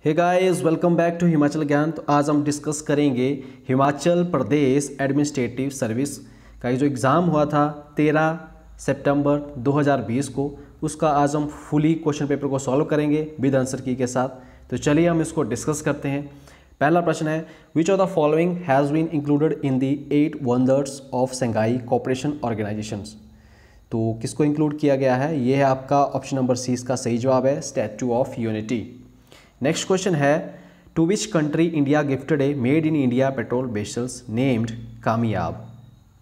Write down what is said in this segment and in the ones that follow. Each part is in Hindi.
Hey guys, welcome back to Himachal Gyan. तो आज हम डिस्कस करेंगे हिमाचल प्रदेश एडमिनिस्ट्रेटिव सर्विस का जो एग्ज़ाम हुआ था 13 सितंबर 2020 को, उसका आज हम फुली क्वेश्चन पेपर को सॉल्व करेंगे विद आंसर की के साथ। तो चलिए हम इसको डिस्कस करते हैं। पहला प्रश्न है, which of the following has been included in the 8 wonders of Shanghai cooperation organisations. तो किसको इंक्लूड किया गया है? ये है आपका ऑप्शन नंबर सी, इसका सही जवाब है statue of unity. Next question है, to which country India gifted a made in India patrol vessels named Kamyab.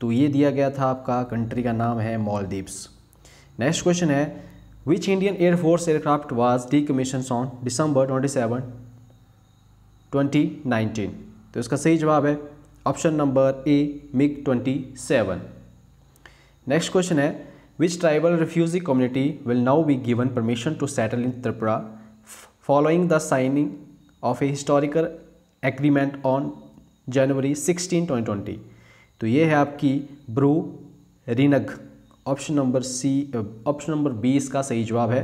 तो ये दिया गया था, आपका कंट्री का नाम है मालदीव्स। नेक्स्ट क्वेश्चन है, which Indian air force aircraft was decommission on December 27, 2019। तो इसका सही जवाब है option number A, MiG-27। Next question है, which tribal refugee community will now be given permission to settle in Tripura following the signing of a historical agreement on January 16, 2020। तो ये है आपकी Bru Reang. Option number C, option number B इसका सही जवाब है।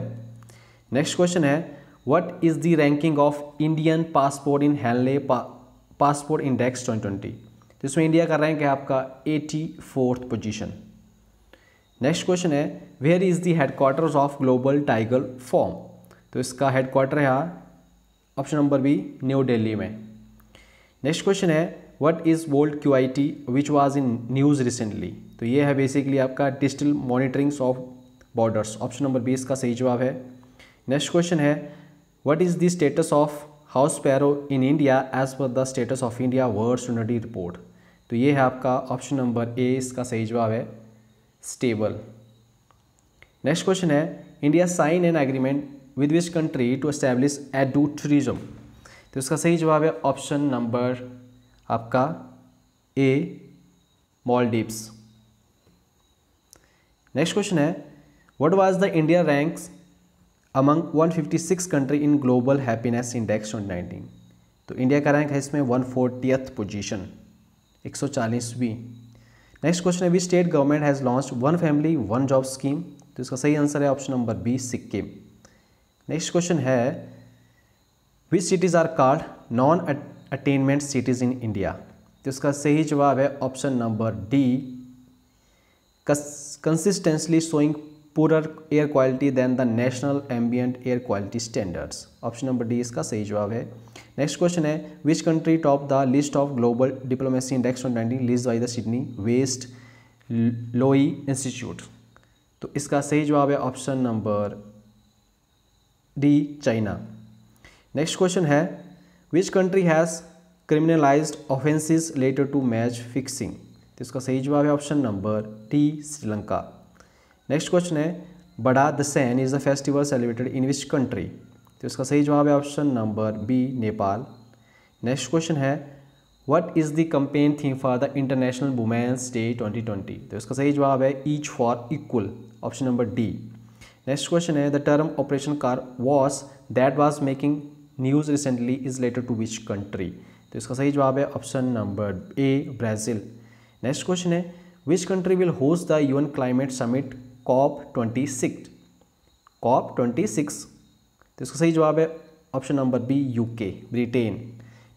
नेक्स्ट क्वेश्चन है, what is the ranking of Indian passport in Henley passport index 2020। तो इसमें इंडिया का रैंक है आपका 84th पोजीशन। नेक्स्ट क्वेश्चन है, where is the headquarters of global tiger forum. तो इसका हेडक्वार्टर है option number B, new Delhi में। नेक्स्ट क्वेश्चन है, what is volt QIT which was in news recently. तो ये है बेसिकली आपका digital monitorings of borders. Option number B इसका सही जवाब है। नेक्स्ट क्वेश्चन है, what is the status of house sparrow in India as per the status of India world student report. तो ये है आपका ऑप्शन नंबर ए, इसका सही जवाब है स्टेबल। नेक्स्ट क्वेश्चन है, India sign an agreement with which country to establish edu tourism। तो इसका सही जवाब है ऑप्शन नंबर आपका ए, मालदीव्स। नेक्स्ट क्वेश्चन है, what was the India ranks among 156 country in global happiness index 2019। तो इंडिया का रैंक है इसमें 140th पोजीशन, 140वीं। नेक्स्ट क्वेश्चन है, which state government has launched one family one job scheme. तो इसका सही आंसर है option number B, Sikkim. Next question है, which cities are called non attainment cities in India. तो इसका सही जवाब है option number D, consistently showing poor air quality then the national ambient air quality standards. Option number D इसका सही जवाब है। नेक्स्ट क्वेश्चन है, which country top the list of global diplomacy index 2019 list by the Sydney west Lowy institute. तो इसका सही जवाब है option number D, China. Next question है, which country has criminalised offences related to match fixing. तो इसका सही जवाब है option number D, Sri Lanka. Next question है, Bada Dashain is the festival celebrated in which country. तो इसका सही जवाब है option number B, Nepal. Next question है, what is the campaign theme for the international women's day 2020। तो इसका सही जवाब है each for equal, option number D. Next question है, the term operation car wash that was making news recently is related to which country. तो इसका सही जवाब है option number A, Brazil. Next question है, which country will host the UN climate summit COP26। COP26। तो इसका सही जवाब है option number B, UK, Britain.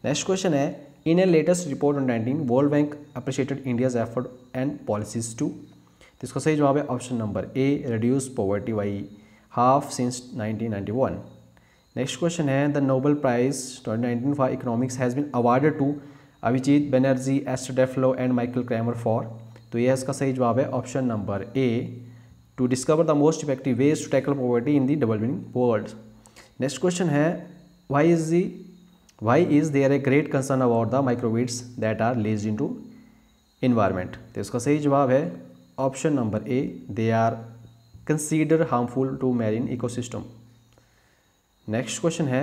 Next question है, in a latest report 2019 world bank appreciated India's effort and policies to. तो इसका सही जवाब है option number A, reduce poverty by half since 1991। Next question है, the Nobel prize 2019 for economics has been awarded to Abhijit Banerjee, Esther Duflo and Michael Kremer for. तो ये इसका सही जवाब है option number A, to discover the most effective ways to tackle poverty in the developing world. Next question है, why is there a great concern about the microbeads that are released into environment. तो इसका सही जवाब है option number A, they are consider harmful to marine ecosystem. Next question है,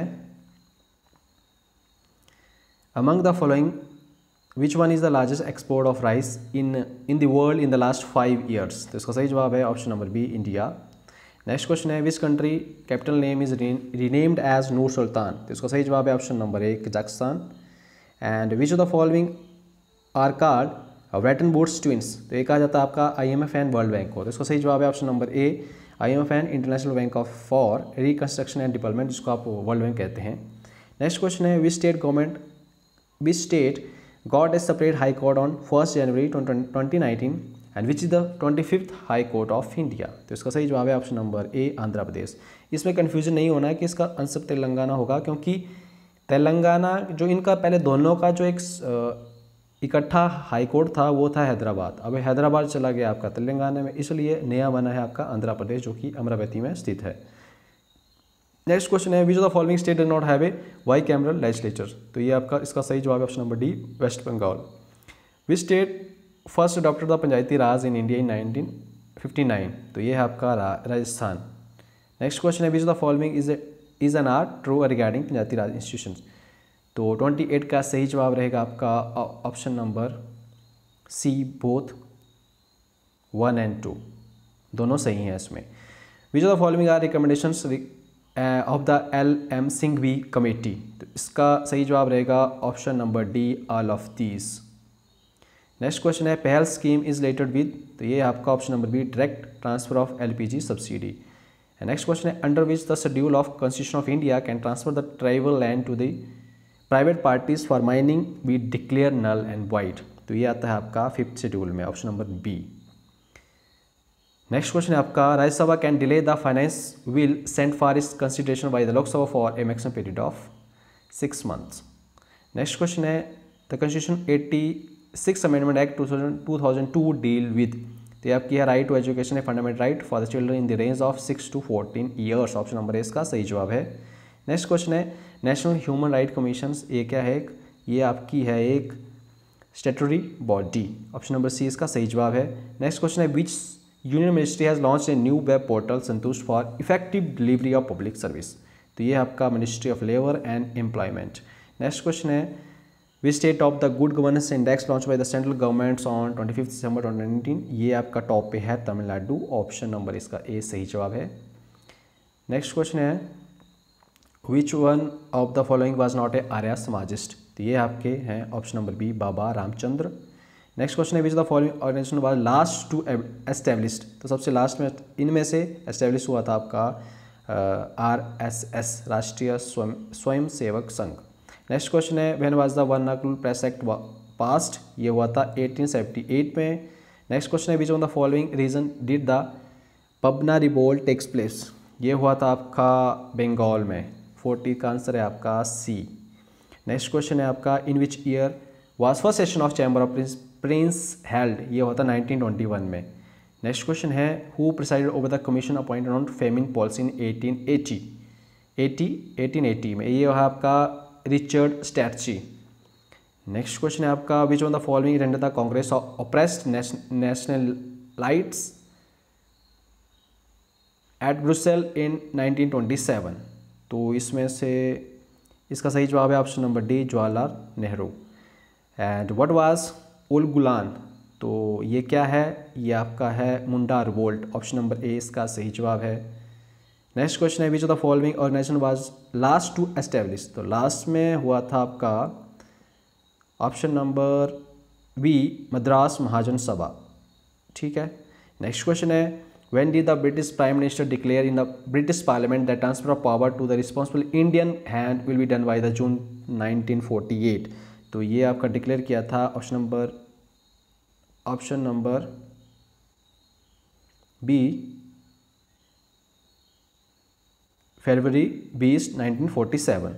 among the following which one is the largest export of rice in the world in the last 5 years। तो इसका सही जवाब है option number B, India. Next question है, which country capital name is renamed as Nur Sultan. तो इसका सही जवाब है option number A, Kazakhstan. And which of the following are called Bretton Woods twins. तो ये कहा जाता है आपका IMF एंड वर्ल्ड बैंक को। तो इसका सही जवाब है option number A, IMF and international bank of for reconstruction and development, जिसको आप वर्ल्ड बैंक कहते हैं। नेक्स्ट क्वेश्चन है which state got a separate high court on 1 January 2019 and which is the 25th high court of India. तो इसका सही जवाब है ऑप्शन नंबर ए आंध्र प्रदेश। इसमें कन्फ्यूजन नहीं होना है कि इसका आंसर तेलंगाना होगा, क्योंकि तेलंगाना जो इनका पहले दोनों का जो एक इकट्ठा हाई कोर्ट था वो था हैदराबाद। अब हैदराबाद चला गया आपका तेलंगाना में, इसलिए नया बना है आपका आंध्र प्रदेश जो कि अमरावती में स्थित है। नेक्स्ट क्वेश्चन है which of the following state does not have a bicameral legislature. तो ये आपका इसका सही जवाब है option number D West Bengal. Which state first adopted the panchayati raj in India in 1959। तो ये है आपका राजस्थान। नेक्स्ट क्वेश्चन है which of the following is an are true regarding panchayati raj institution. तो 28 का सही जवाब रहेगा आपका option number C both 1 and 2 दोनों सही हैं इसमें। Which of the following are recommendations of the LM Singhvi committee. तो इसका सही जवाब रहेगा option number D all of these. Next question है Pahal scheme is related with. तो ये आपका option number B direct transfer of LPG subsidy. Next question है under which the schedule of constitution of India can transfer the tribal land to the private parties for mining we declare null and void. तो ये आता है आपका 5th शेड्यूल में option number B. Next question है आपका Rajya Sabha can delay the finance bill sent for its consideration by the Lok Sabha for a maximum period of 6 months। Next question है the constitution 86 amendment act 2002 deal with. तो ये आपकी है right to education a fundamental right for the children in the range of 6 to 14 years। Option number A इसका सही जवाब है। नेक्स्ट क्वेश्चन है नेशनल ह्यूमन राइट कमीशन। ये क्या है? ये आपकी है एक statutory body. Option number C इसका सही जवाब है। नेक्स्ट क्वेश्चन है which union ministry has launch a new web portal Santusht for effective delivery of public service. तो ये आपका ministry of labour and employment. Next question है which state of the good governance index launch by the central government on 25 दिसंबर 2019। ये आपका टॉप पे है तमिलनाडु। ऑप्शन नंबर इसका ए सही जवाब है। नेक्स्ट क्वेश्चन है which one of the following was not a Arya Samajist. तो ये आपके हैं option number B Baba Ramchandra. Next question है which the following organisation was last to established. तो सबसे लास्ट में इनमें से एस्टेब्लिश हुआ था आपका RSS राष्ट्रीय स्वयं सेवक संघ। नेक्स्ट क्वेश्चन है when was the vernacular press act passed. ये हुआ था 1878 में। नेक्स्ट क्वेश्चन है which on the following region did the Pabna revolt take place. ये हुआ था आपका बंगाल में। 40 का आंसर है आपका सी। नेक्स्ट क्वेश्चन है आपका in which year was first session of chamber of prince held. ये होता 1921 में। नेक्स्ट क्वेश्चन है who presided over the commission appointed on famine policy in 1880 में। ये है आपका रिचर्ड स्टैची। नेक्स्ट क्वेश्चन है आपका which on the following render the Congress oppressed nationalities at Brussels in 1927। तो इसमें से इसका सही जवाब है option number D Jawaharlal Nehru. And what was Ulgulan. तो ये क्या है? ये आपका है Munda revolt. Option number A इसका सही जवाब है। नेक्स्ट क्वेश्चन है which of the following organisation was last to establish. तो लास्ट में हुआ था आपका ऑप्शन नंबर बी मद्रास महाजन सभा। ठीक है। नेक्स्ट क्वेश्चन है when did the British Prime Minister declare in the British Parliament that transfer of power to the responsible Indian hand will be done by the June 1948। तो ये आपका डिक्लेयर किया था ऑप्शन नंबर बी फरवरी 20 1947।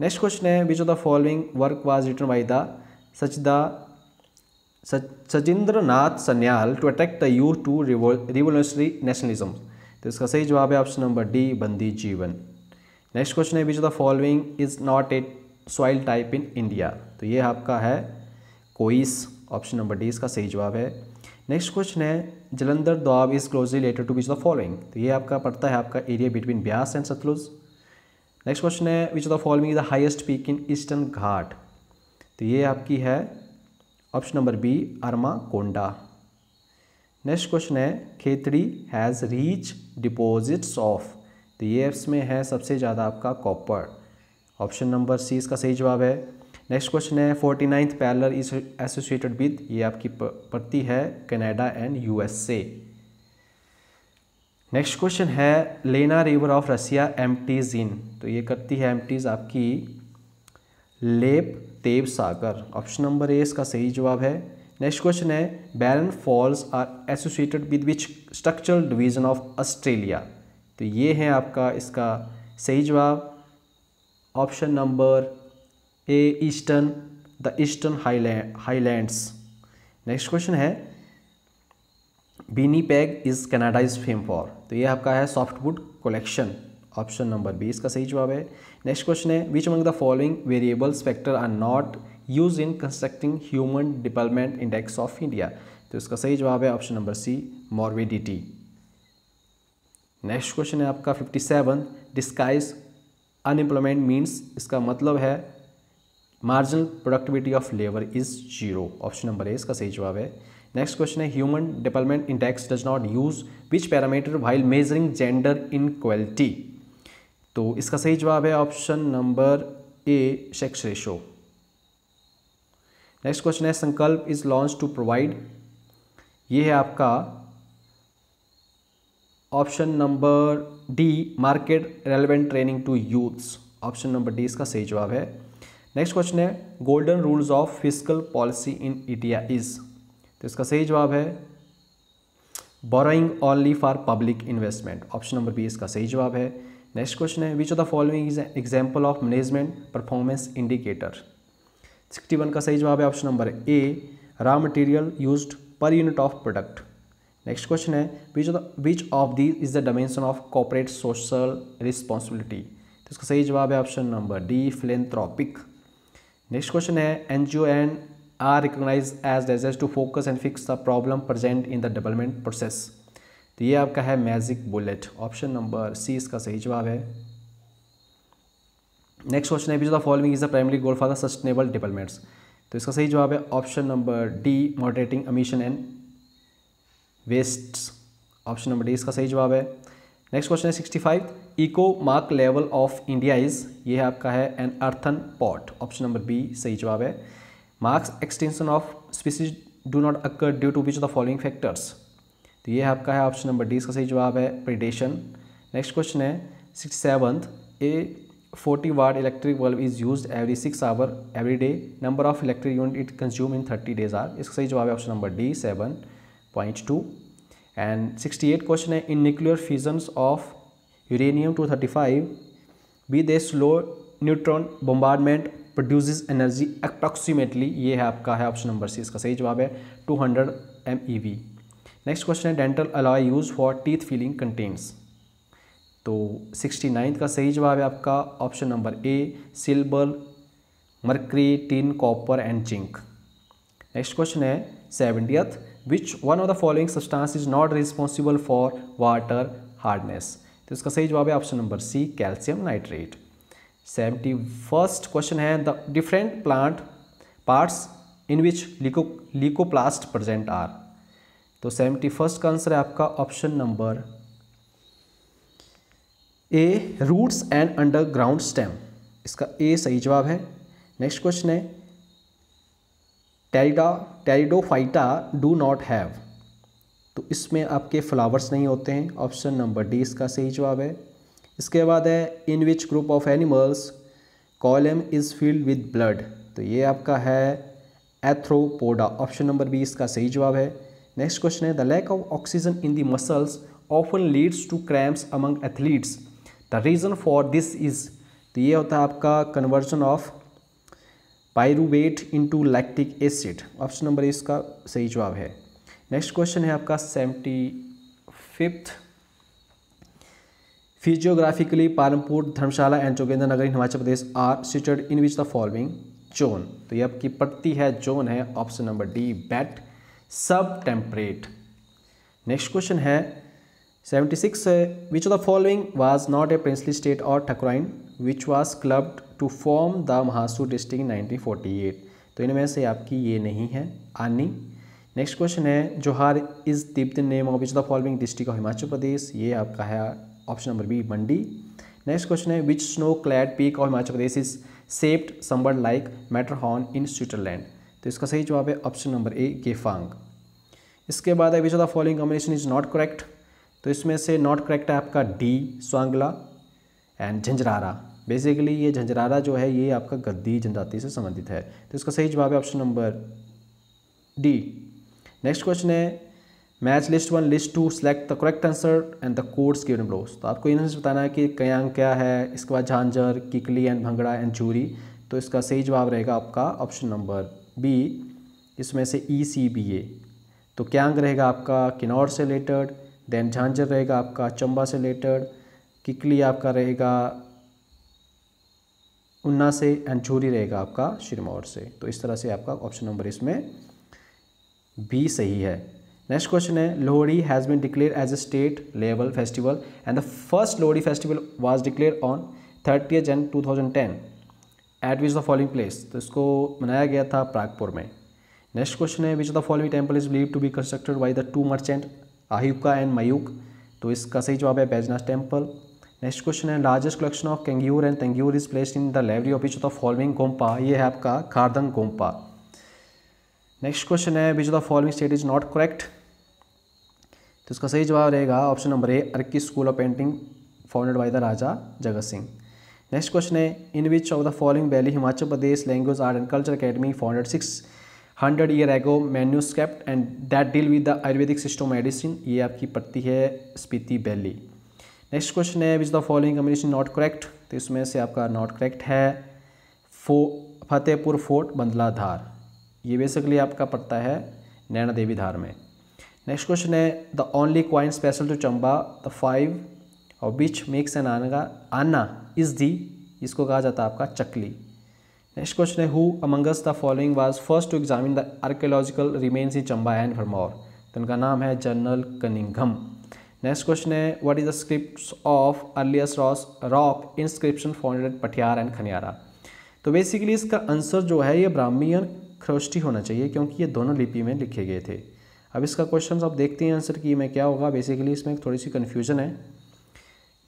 नेक्स्ट क्वेश्चन है which of the following work was written by the Sachindra Nath Sanyal to attract the youth to revolutionary nationalism. तो इसका सही जवाब है ऑप्शन नंबर डी बंदी जीवन। नेक्स्ट क्वेश्चन है which of the following is not a soil type in India. तो ये आपका है कोइस। ऑप्शन नंबर डी इसका सही जवाब है। नेक्स्ट क्वेश्चन है Jalandhar Doab is closely related to which the following. तो ये आपका पड़ता है आपका area between Beas and Sutlej. Next question है which of the following is the highest peak in eastern Ghat. तो ये आपकी है ऑप्शन नंबर बी अरमा कोंडा। नेक्स्ट क्वेश्चन है Khetri has reach deposits of. तो ये इसमें है सबसे ज़्यादा आपका कॉपर। ऑप्शन नंबर सी इसका सही जवाब है। नेक्स्ट क्वेश्चन है 49th parallel is associated with. ये आपकी पड़ती है Canada and USA। Next question है लेना रिवर ऑफ रसिया एम्प्टीज इन। तो ये करती है एम्प्टीज आपकी लेप तेब सागर। ऑप्शन नंबर ए इसका सही जवाब है। नेक्स्ट क्वेश्चन है Barron falls are associated with which structural division of Australia. तो ये है आपका इसका सही जवाब option number A eastern, the eastern highlands. Next question है Winnipeg is Canada's fame for. तो ये आपका है softwood collection. Option number B इसका सही जवाब है। नेक्स्ट क्वेश्चन है which among the following variables factor are not use in constructing human development index of India. तो इसका सही जवाब है option number C morbidity. Next question है आपका 57 डिस्काइज अनएम्प्लॉयमेंट मीन्स। इसका मतलब है marginal productivity of labour is zero. Option number A इसका सही जवाब है। नेक्स्ट क्वेश्चन है human development index does not use which parameter while measuring gender inequality. तो इसका सही जवाब है option number A sex ratio. Next question है Sankalp is launch to provide. ये है आपका option number D market relevant training to youths. Option number D इसका सही जवाब है। नेक्स्ट क्वेश्चन है golden rules of fiscal policy in India is. तो इसका सही जवाब है borrowing only for public investment. Option number B इसका सही जवाब है। नेक्स्ट क्वेश्चन है which of the following is example of management performance indicator. 61 का सही जवाब है option number A raw material used per unit of product. Next question है which of these is the dimension of corporate social responsibility. तो इसका सही जवाब है option number D philanthropic. Next question है NGO and are recognise as dangers to focus and fix the problem present in the development process. तो ये आपका है magic bullet. Option number C इसका सही जवाब है। नेक्स्ट क्वेश्चन है which of the following is the primary goal for the sustainable developments. तो इसका सही जवाब है option number D moderating emission and wastes. Option number D इसका सही जवाब है। नेक्स्ट क्वेश्चन है 65 eco mark level of India is. ये है आपका है an earthen pot. Option number B सही जवाब है। Mass extinction of species do not occur due to which of the following factors. तो ये है आपका है ऑप्शन नंबर डी इसका सही जवाब है प्रीडेशन। नेक्स्ट क्वेश्चन है 67 a 40 watt electric bulb is use every 6 hour every day. Number of electric unit it consume in 30 days are. इसका सही जवाब है option number D 7.2। And 68 question है in nuclear fusions of uranium 235 with a slow neutron bombardment produces energy approximately. ये है आपका है ऑप्शन नंबर सी इसका सही जवाब है 200 MeV। नेक्स्ट क्वेश्चन है dental alloy use for teeth filling contains. तो 69 का सही जवाब है आपका option number A silver mercury tin copper and zinc. Next question है 70th which one of the following substance is not responsible for water hardness. तो इसका सही जवाब है option number C calcium nitrate. 71st question है the different plant parts in which leucoplast present are. तो 71st का आंसर है आपका option number A roots and underground stem. इसका ए सही जवाब है। नेक्स्ट क्वेश्चन है टेरिडोफाइटा डू नॉट हैव। तो इसमें आपके फ्लावर्स नहीं होते हैं। ऑप्शन नंबर डी इसका सही जवाब है। इसके बाद है in which group of animals coelom is filled with blood. तो ये आपका है एथ्रोपोडा। ऑप्शन नंबर बी इसका सही जवाब है। नेक्स्ट क्वेश्चन है the lack of oxygen in the muscles often leads to cramps among athletes. The reason for this is. तो ये होता है आपका conversion of pyruvate into lactic acid. Option number इसका सही जवाब है। नेक्स्ट क्वेश्चन है आपका 75th physiographically Palampur Dharamshala and Joginder Nagar in Himachal Pradesh are situated in which the following zone. तो ये आपकी पड़ती है जोन है option number D wet sub temperate. Next question है 76 which of the following was not a princely state और thakurai which was clubbed to form the Mahasu district in 1948। तो इनमें से आपकी ये नहीं है आनी। नेक्स्ट क्वेश्चन है Johar is Tibetan name of which the following district of Himachal Pradesh. ये आपका है option number B Mandi. Next question है which snow clad peak of Himachal Pradesh is shaped somewhat like Matterhorn in Switzerland. तो इसका सही जवाब है ऑप्शन नंबर ए गेफांग। इसके बाद है which of the following combination is not correct. तो इसमें से नॉट करेक्ट है आपका डी स्वांगला एंड झंझरारा। बेसिकली ये झंझरारा जो है ये आपका गद्दी जनजाति से संबंधित है, तो इसका सही जवाब है option number D. Next question है match list 1 list 2 select the correct answer and the codes given below. तो आपको इन्हें से बताना है कि कयांग क्या है, इसके बाद झांझर, किकली एंड भंगड़ा एंड चूरी। तो इसका सही जवाब रहेगा आपका ऑप्शन नंबर बी, इसमें से ECBA। तो क्यांग रहेगा आपका किन्नौर से रिलेटेड, देन झांझर रहेगा आपका चंबा से रिलेटेड, किकली आपका रहेगा उन्ना से एंड चूरी रहेगा आपका सिरमौर से। तो इस तरह से आपका ऑप्शन नंबर इसमें बी सही है। नेक्स्ट क्वेश्चन है Lohri has been declared as a state level festival and the first Lohri festival was declared on 30 January 2010 at which the following place. तो इसको मनाया गया था प्रागपुर में। नेक्स्ट क्वेश्चन है which of the following temple is believed to be constructed by the two merchant Ahuka and Manyuka. तो इसका सही जवाब है बैजनाथ टेम्पल। नेक्स्ट क्वेश्चन है largest collection of Kangyur and Tengyur is placed in the library of which of the following gompa. ये है आपका खारदंग गोम्पा। नेक्स्ट क्वेश्चन है which of the following state is not correct. तो इसका सही जवाब रहेगा option number A Arki school of painting founded by the Raja Jagat Singh. Next question है in which of the following valley Himachal Pradesh language art and culture academy founded 600 year ago manuscript and that deal with the ayurvedic system medicine. ये आपकी पड़ती है स्पीति वैली। नेक्स्ट क्वेश्चन है which the following combination not correct. तो इसमें से आपका नॉट करेक्ट है फतेहपुर फोर्ट बंदलाधार। ये बेसिकली आपका पड़ता है नैना देवी धार में। नेक्स्ट क्वेश्चन है the only coin special to Chamba the 5 और which makes an anna is the. इसको कहा जाता है आपका चकली। नेक्स्ट क्वेश्चन है who amongst the following was first to examine the archaeological remains in Chamba and Bharmour. तो उनका नाम है जनरल कनिंघम। नेक्स्ट क्वेश्चन है what is the scripts of earliest rock inscription founded at Pathiar and Khaniyara. तो बेसिकली इसका आंसर जो है ये ब्राह्मी और खरोष्टी होना चाहिए क्योंकि ये दोनों लिपि में लिखे गए थे। अब इसका क्वेश्चन आप देखते हैं आंसर की में क्या होगा। बेसिकली इसमें थोड़ी सी कन्फ्यूजन है।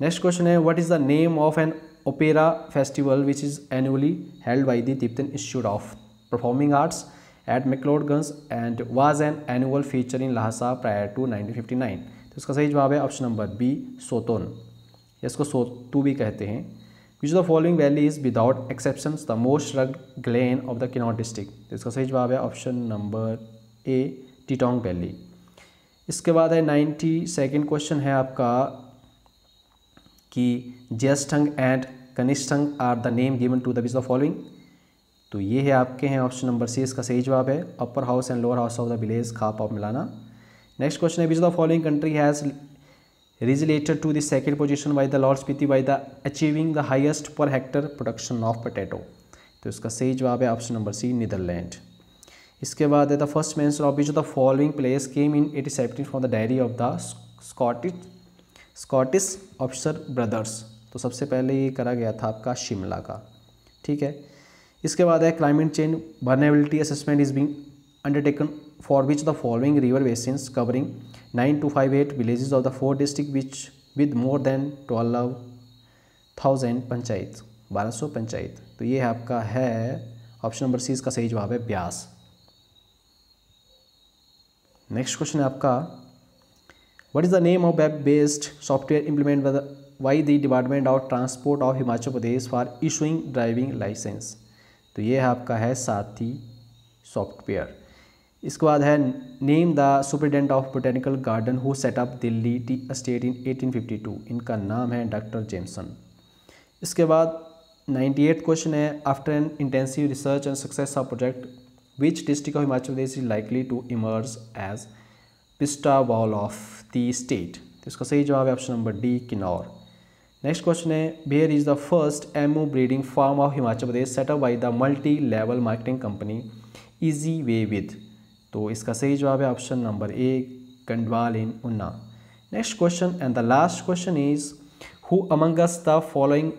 नेक्स्ट क्वेश्चन है what is the name of an opera festival which is annually held by the Tibetan institute of performing arts at McLeodganj and was an annual feature in Lhasa prior to 1959। तो इसका सही जवाब है ऑप्शन नंबर बी सोतोन, इसको सोतू भी कहते हैं। Which the following valley is without exceptions the most rugged glen of the Kinnaur district. तो इसका सही जवाब है option number A Tidong valley. इसके बाद है 92nd क्वेश्चन है आपका कि Jyeshthang and Kanishthang are the name given to the which the following. तो ये है आपके हैं ऑप्शन नंबर सी, इसका सही जवाब है upper house and lower house of the village Khap of Malana. Next question है which the following country has relegated to the second position by the lord Spiti by the achieving the highest per hectare production of potato. तो इसका सही जवाब है ऑप्शन नंबर सी नीदरलैंड। इसके बाद है the first mention of which of the following place came in 1817 from the diary of the Scottish officer brothers. तो सबसे पहले ये करा गया था आपका शिमला का, ठीक है। इसके बाद है climate change vulnerability assessment is being undertaken for which the following river basins covering 9258 villages of the 4 district which with more than 12,000 panchayat 1200 panchayat. तो ये आपका है ऑप्शन नंबर सी, इसका सही जवाब है ब्यास। नेक्स्ट क्वेश्चन है आपका what is the name of web based software implement by the department of transport of Himachal Pradesh for issuing driving licence. तो ये है आपका है साथी सॉफ्टवेयर। इसके बाद है name the superintendent of botanical garden who set up Delhi tea estate इन 1852। इनका नाम है डॉक्टर जेमसन। इसके बाद 98th क्वेश्चन है after an intensive research and success of project which district of Himachal Pradesh is likely to emerge as pista bowl of the state. तो इसका सही जवाब है option number D Kinnaur. Next question है where is the first emu breeding farm of Himachal Pradesh set up by the multi level marketing company easy way with. तो इसका सही जवाब है ऑप्शन नंबर ए गंडवाल in Una. Next question and the last question is who among us the following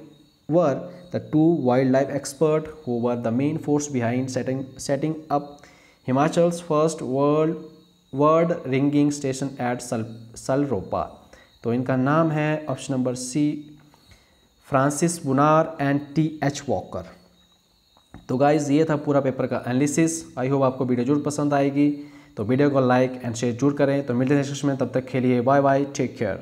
were the 2 wildlife expert who were the main force behind setting up Himachal's first bird ringing station at सलरोपा। तो इनका नाम है ऑप्शन नंबर सी फ्रांसिस बुनार एंड TH वॉकर। तो गाइज़ ये था पूरा पेपर का एनालिसिस। आई होप आपको वीडियो जरूर पसंद आएगी, तो वीडियो को लाइक एंड शेयर जरूर करें। तो मिलते हैं नेक्स्ट में, तब तक के लिए बाय बाय, टेक केयर।